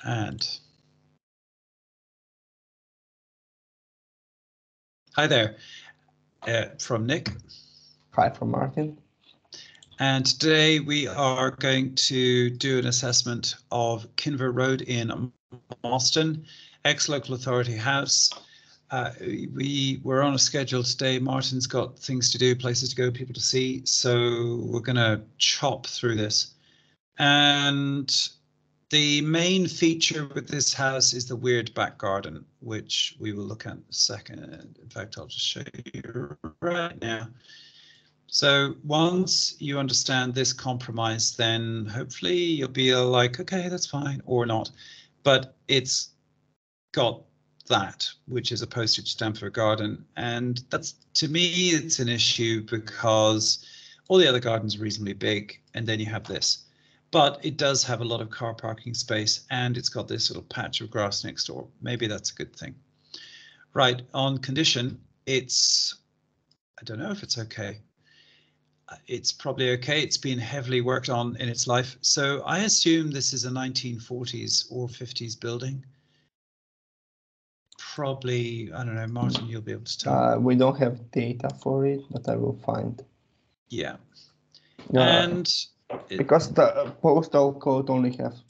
And hi there, from Nick. Hi from Martin. And today we are going to do an assessment of Kinver Road in Austin, ex-local authority house. We were on a schedule today. Martin's got things to do, places to go, people to see. So we're going to chop through this. And the main feature with this house is the weird back garden, which we will look at in a second. In fact, I'll just show you right now. So once you understand this compromise, then hopefully you'll be like, okay, that's fine, or not. But it's got that, which is a postage stamp for a garden. And that's, to me, it's an issue because all the other gardens are reasonably big, and then you have this. But it does have a lot of car parking space, and it's got this little patch of grass next door. Maybe that's a good thing. Right, on condition, it's, I don't know if it's okay. It's probably okay. It's been heavily worked on in its life. So I assume this is a 1940s or 50s building. Probably, I don't know, Martin, you'll be able to tell. We don't have data for it, but I will find. Yeah. And because the postal code only has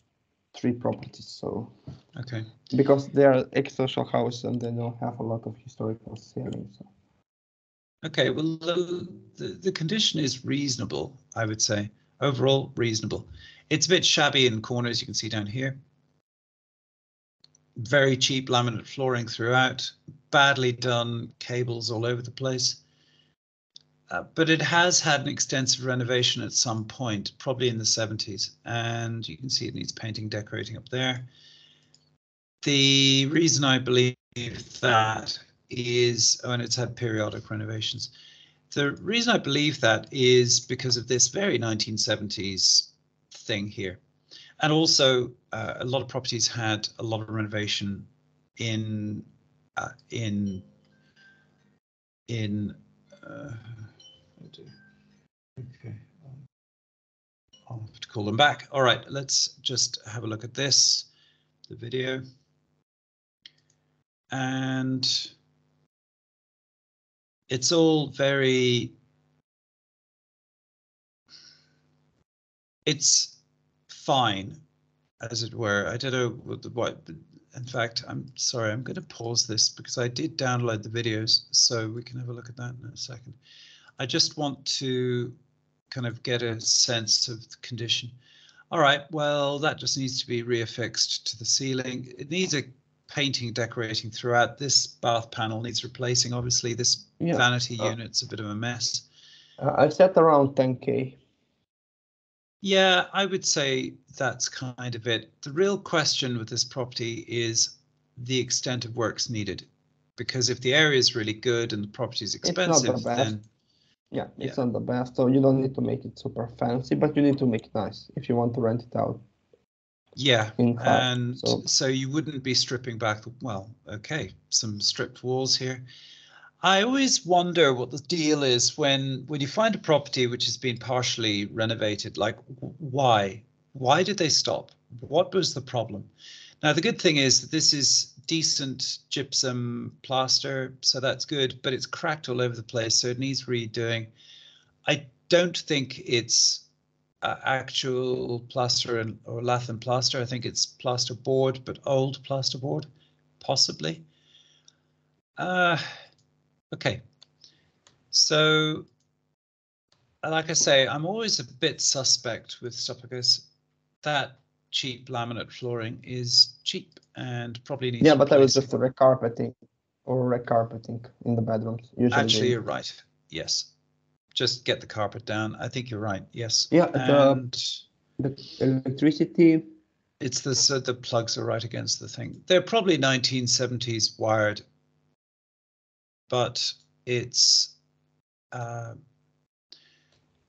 3 properties, so okay. Because they are ex-social houses and they don't have a lot of historical selling. So. Okay, well, the condition is reasonable, I would say. Overall, reasonable. It's a bit shabby in corners, you can see down here. Very cheap laminate flooring throughout, badly done cables all over the place. But it has had an extensive renovation at some point, probably in the 70s. And you can see it needs painting, decorating up there. The reason I believe that is, and it's had periodic renovations. The reason I believe that is because of this very 1970s thing here. And also a lot of properties had a lot of renovation in okay. I'll have to call them back. All right, let's just have a look at this, the video. And it's all very, it's fine, as it were. I don't know what, in fact, I'm sorry, I'm going to pause this because I did download the videos, so we can have a look at that in a second. I just want to kind of get a sense of the condition. All right, well, that just needs to be reaffixed to the ceiling. It needs a painting, decorating throughout. This bath panel needs replacing. Obviously, this vanity unit's a bit of a mess. I set around 10K. Yeah, I would say that's kind of it. The real question with this property is the extent of works needed, because if the area is really good and the property is expensive, then it's not the best. So you don't need to make it super fancy, but you need to make it nice if you want to rent it out. Yeah, and so you wouldn't be stripping back the, well, okay, some stripped walls here. I always wonder what the deal is when you find a property which has been partially renovated, like why did they stop? What was the problem? Now, the good thing is that this is decent gypsum plaster, so that's good, but it's cracked all over the place, so it needs redoing. I don't think it's actual plaster or lath and plaster. I think it's plaster board, but old plaster board, possibly. Okay, so like I say, I'm always a bit suspect with stuff like this. That cheap laminate flooring is cheap and probably needs but I was just recarpeting in the bedrooms. Usually actually, you're right. Yes, just get the carpet down. I think you're right. Yes. Yeah, and the electricity. It's the plugs are right against the thing. They're probably 1970s wired, but it's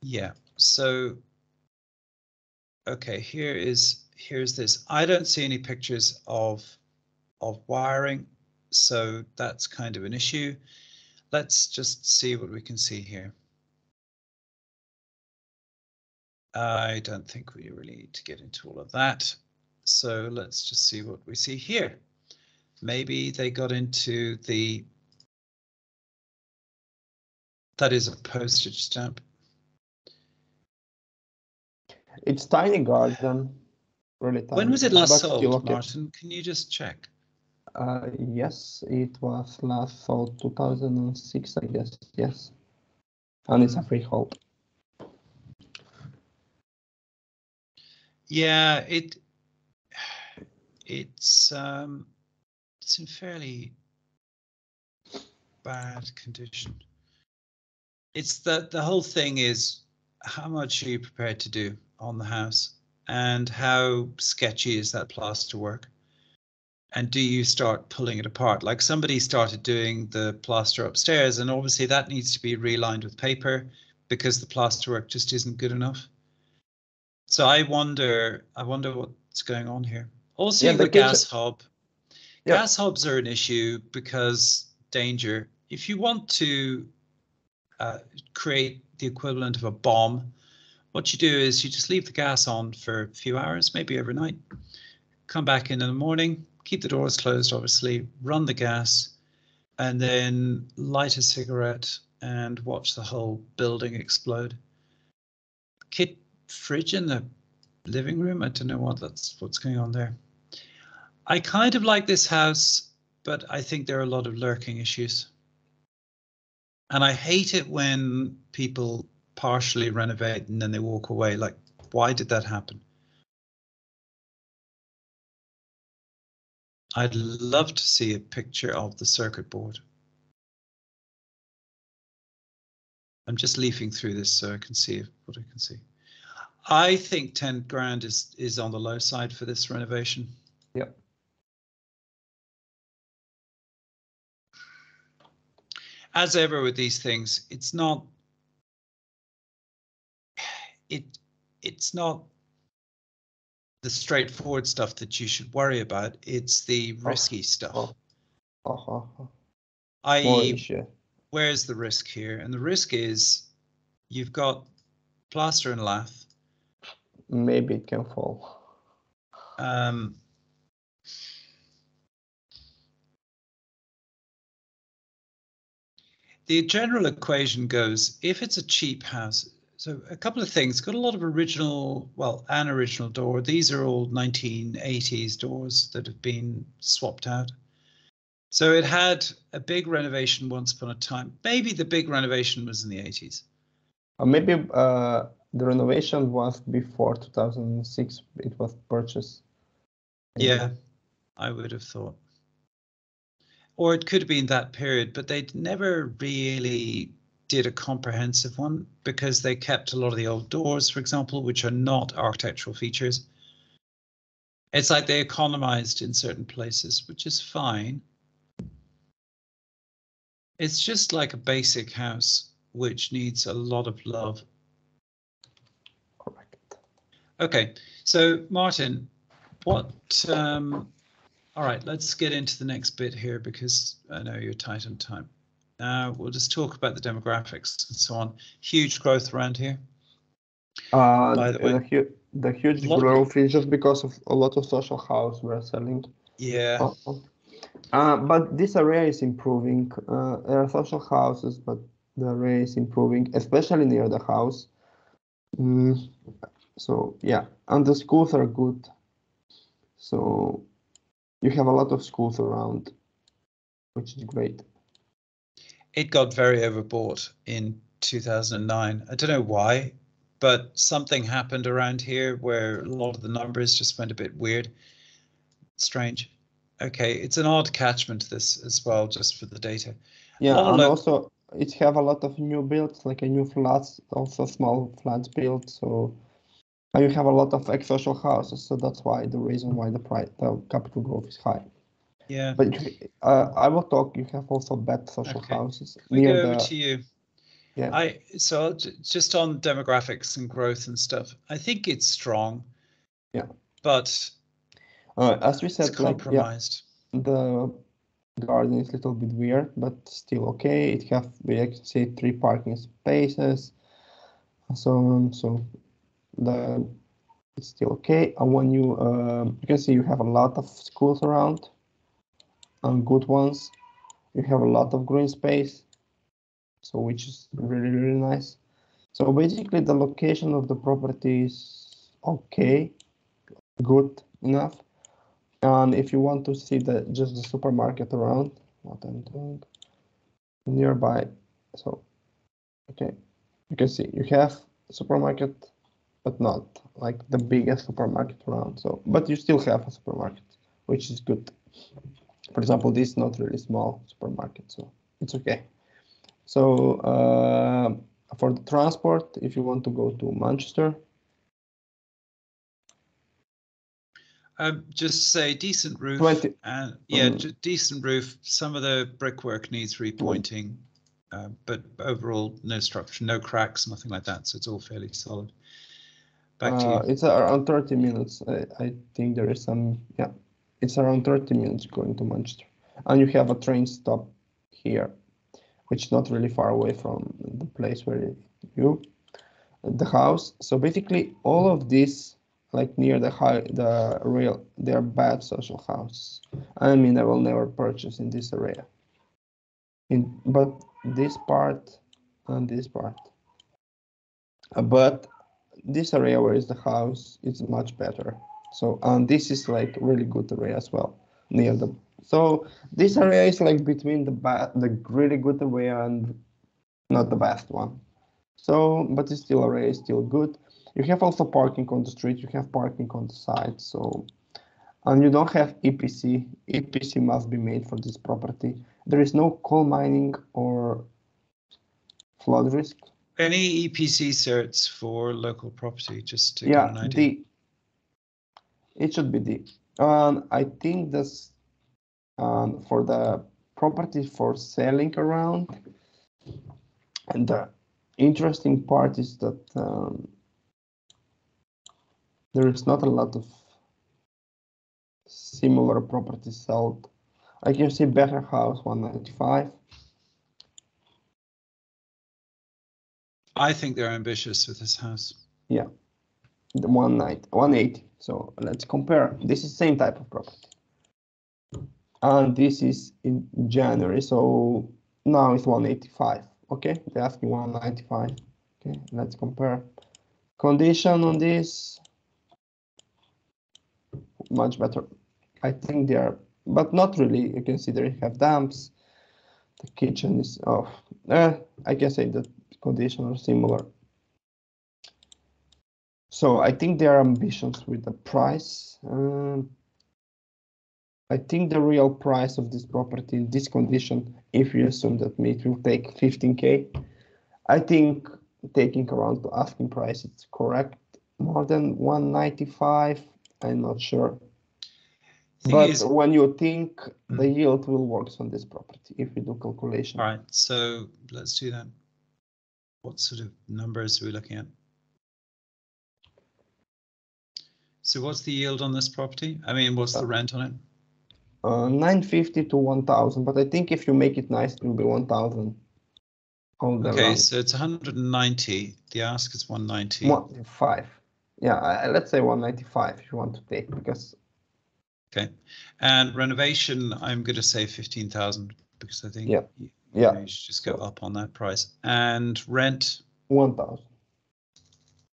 yeah. So okay, here's this. I don't see any pictures of wiring, so that's kind of an issue. Let's just see what we can see here. I don't think we really need to get into all of that. So let's just see what we see here. Maybe they got into that is a postage stamp. It's tiny garden, really tiny. When was it last sold, okay. Martin? Can you just check? Yes, it was last sold 2006, I guess. Yes, and it's a freehold. Yeah, it's in fairly bad condition. It's the whole thing is how much are you prepared to do on the house, and how sketchy is that plaster work, and do you start pulling it apart? Like somebody started doing the plaster upstairs, and obviously that needs to be relined with paper because the plaster work just isn't good enough. So I wonder what's going on here. Also, the gas hob. Yeah. Gas hobs are an issue because danger. If you want to create the equivalent of a bomb, what you do is you just leave the gas on for a few hours, maybe overnight. Come back in the morning, keep the doors closed, obviously, run the gas, and then light a cigarette and watch the whole building explode. Kit fridge in the living room. I don't know what's going on there. I kind of like this house, but I think there are a lot of lurking issues. And I hate it when people partially renovate and then they walk away. Like, why did that happen? I'd love to see a picture of the circuit board. I'm just leafing through this so I can see what I can see. I think 10 grand is on the low side for this renovation. Yep. As ever with these things, it's not the straightforward stuff that you should worry about. It's the risky stuff. I.e., where's the risk here? And the risk is you've got plaster and lath. Maybe it can fall. The general equation goes, if it's a cheap house, so a couple of things, got a lot of an original door. These are all 1980s doors that have been swapped out. So it had a big renovation once upon a time. Maybe the big renovation was in the 80s. Maybe the renovation was before 2006. It was purchased. Maybe. Yeah, I would have thought. Or it could have been that period, but they never really did a comprehensive one because they kept a lot of the old doors, for example, which are not architectural features. It's like they economized in certain places, which is fine. It's just like a basic house, which needs a lot of love. Correct. Okay, so Martin, what... all right, let's get into the next bit here because I know you're tight on time. Now we'll just talk about the demographics and so on. Huge growth around here. By the way, the huge growth is just because of a lot of social house we're selling. Yeah. But this area is improving. There are social houses, but the area is improving, especially near the house. So yeah, and the schools are good. So you have a lot of schools around, which is great. It got very overbought in 2009. I don't know why, but something happened around here where a lot of the numbers just went a bit weird. Strange. Okay, it's an odd catchment, this as well, just for the data. Yeah, and also it have a lot of new builds, like a new flats, also small flats built. So you have a lot of ex-social houses. So that's why the reason why the capital growth is high. Yeah. But I will talk. You have also bad social houses. We go over to you. Yeah. So just on demographics and growth and stuff, I think it's strong. Yeah. But as we said, it's compromised. The garden is a little bit weird, but still okay. It have, we actually say, 3 parking spaces and so on. So it's still okay. And when you can see you have a lot of schools around, and good ones. You have a lot of green space, so which is really, really nice. So basically the location of the property is okay, good enough. And if you want to see just the supermarket around, what I'm doing nearby, so okay, you can see you have supermarket, but not like the biggest supermarket around. So, but you still have a supermarket, which is good. For example, this is not really small supermarket, so it's okay. So for the transport, if you want to go to Manchester, just say decent roof, 20, and yeah, decent roof. Some of the brickwork needs repointing, but overall no structure, no cracks, nothing like that. So it's all fairly solid. Back to you. It's around 30 minutes. I think there is some, yeah, it's around 30 minutes going to Manchester. And you have a train stop here, which is not really far away from the place where the house. So basically all of this, like near the rail, they are bad social houses. I mean, I will never purchase in this area. But this part and this part. But this area where is the house is much better. So, and this is like really good area as well, near the. So this area is like between the really good area and not the best one. So, but the still area is still good. You have also parking on the street. You have parking on the side. So, and you don't have EPC. EPC must be made for this property. There is no coal mining or flood risk. Any EPC certs for local property, just to get an idea. D. It should be D. And I think that's for the property for selling around. And the interesting part is that there is not a lot of similar properties sold. I can see Better House 195. I think they're ambitious with this house. Yeah, the 180. So let's compare. This is same type of property. And this is in January. So now it's 185. Okay, they're asking 195. Okay, let's compare. Condition on this, much better. I think they are, but not really. You can see they have damps. The kitchen is off. I can say that conditions are similar. So I think there are ambitions with the price. I think the real price of this property in this condition, if you assume that it will take 15K, I think taking around the asking price, it's correct. More than 195, I'm not sure. But when you think the yield will work on this property, if you do calculation. All right, so let's do that. What sort of numbers are we looking at? So what's the yield on this property? I mean, what's the rent on it? 950 to 1,000, but I think if you make it nice, it will be 1,000. Okay, so it's 190. The ask is 190. 195. Yeah, let's say 195 if you want to take, because. Okay, and renovation, I'm going to say 15,000 because I think you should just go up on that price. And rent 1,000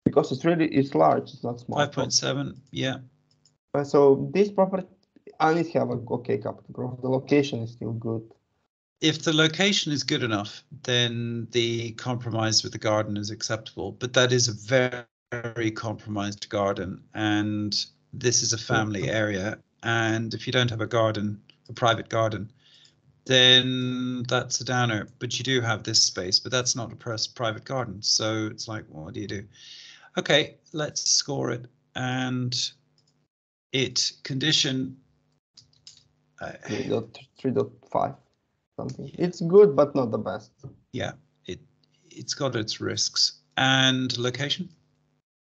because it's large. It's not small. 5.7. Yeah. So this property, I need to have a okay capital growth. The location is still good. If the location is good enough, then the compromise with the garden is acceptable. But that is a very, very compromised garden, and this is a family area. And if you don't have a garden, a private garden, then that's a downer. But you do have this space, but that's not a private garden. So it's like, what do you do? Okay, let's score it. And it condition 3.5 something. Yeah. It's good, but not the best. Yeah, it's got its risks. And location?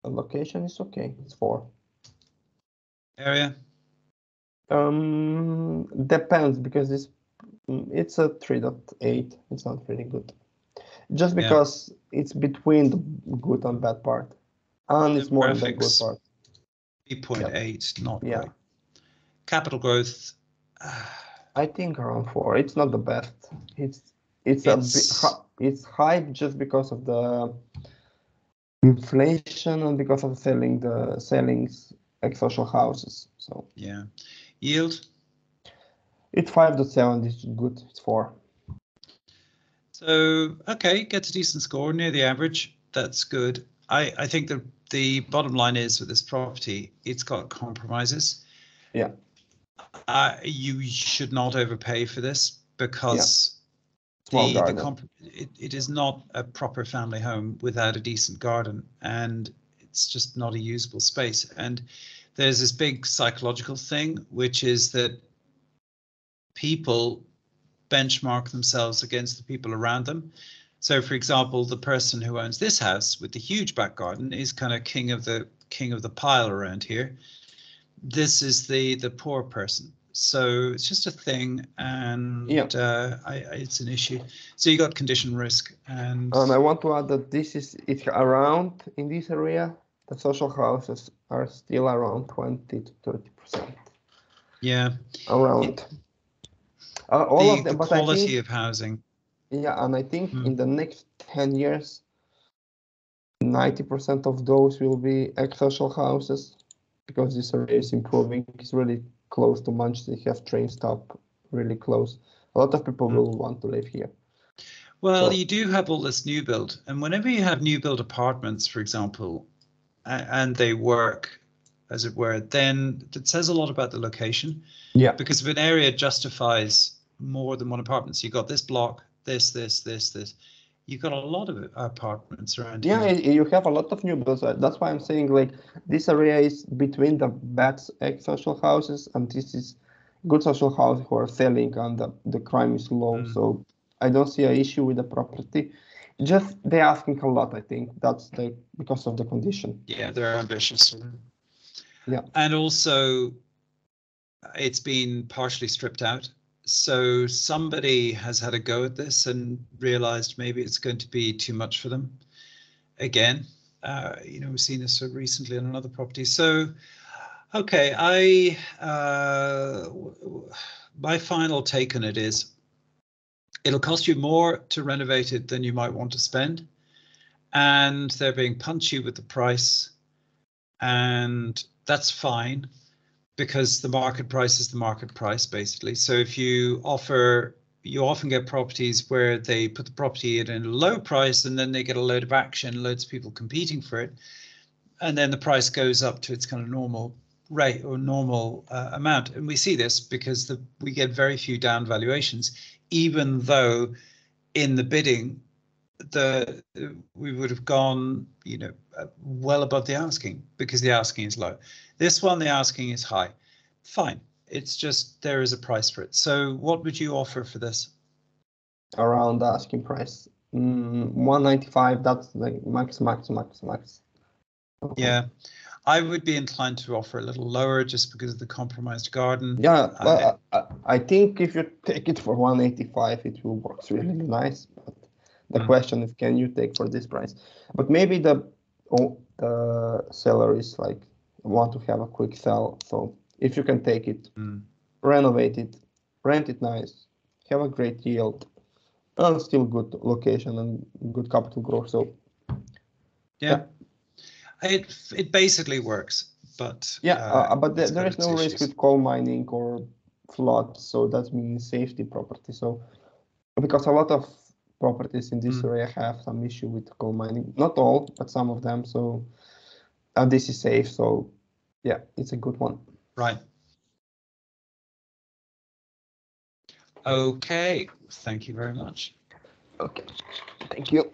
The location is okay. It's 4. Area? Depends, because it's a 3.8. It's not really good. Just because it's between the good and bad part. And it's more than the good part. 3.8, not Yeah. great. Capital growth. I think around 4. It's not the best. It's a bit it's high just because of the inflation and because of selling like social houses. So yeah. Yield. it's 5.7. It's good. It's 4. So okay, gets a decent score near the average. That's good. I think the bottom line is with this property, it's got compromises. Yeah. You should not overpay for this because Small garden. it is not a proper family home without a decent garden, and it's just not a usable space. And there's this big psychological thing, which is that people benchmark themselves against the people around them. So, for example, the person who owns this house with the huge back garden is kind of king of the pile around here. This is the poor person. So it's just a thing, and it's an issue. So you got condition risk, and I want to add that it's around in this area. The social houses are still around 20 to 30%. yeah, Around all of them, the but I quality think of housing. yeah, and I think in the next 10 years, 90% of those will be ex-social houses because this area is improving. It's really close to Manchester. They have train stop really close. A lot of people will want to live here. Well, you do have all this new build, and whenever you have new build apartments, for example, and they work, as it were, then it says a lot about the location. Yeah. Because if an area justifies more than one apartment, so you've got this block, this, you've got a lot of apartments around here. Yeah, you have a lot of new builds. That's why I'm saying like this area is between the bad ex-social houses and this is good social houses who are selling and the crime is low. So I don't see an issue with the property. Just they're asking a lot, I think. That's because of the condition. Yeah, they're ambitious. Yeah. And also it's been partially stripped out. So somebody has had a go at this and realized maybe it's going to be too much for them. Again, we've seen this so recently on another property. So, okay, my final take on it is it'll cost you more to renovate it than you might want to spend. And they're being punchy with the price. And that's fine, because the market price is the market price, basically. So if you often get properties where they put the property at a low price and then they get a load of action, loads of people competing for it. And then the price goes up to its kind of normal rate or normal amount. And we see this because we get very few down valuations, even though in the bidding, we would have gone, well above the asking because the asking is low. This one, the asking is high. Fine. It's just there is a price for it. So what would you offer for this? Around the asking price. 195, that's like max. Yeah. I would be inclined to offer a little lower just because of the compromised garden. Yeah, well, I think if you take it for 185, it will work really nice. But the question is, can you take for this price? But maybe the seller is like want to have a quick sell. So if you can take it, renovate it, rent it nice, have a great yield, and still good location and good capital growth. So yeah. It basically works, but but there is no risk with coal mining or flood, so that means safety property. So because a lot of properties in this area have some issue with coal mining, not all, but some of them. So this is safe. So yeah, it's a good one. Right. Okay. Thank you very much. Okay. Thank you.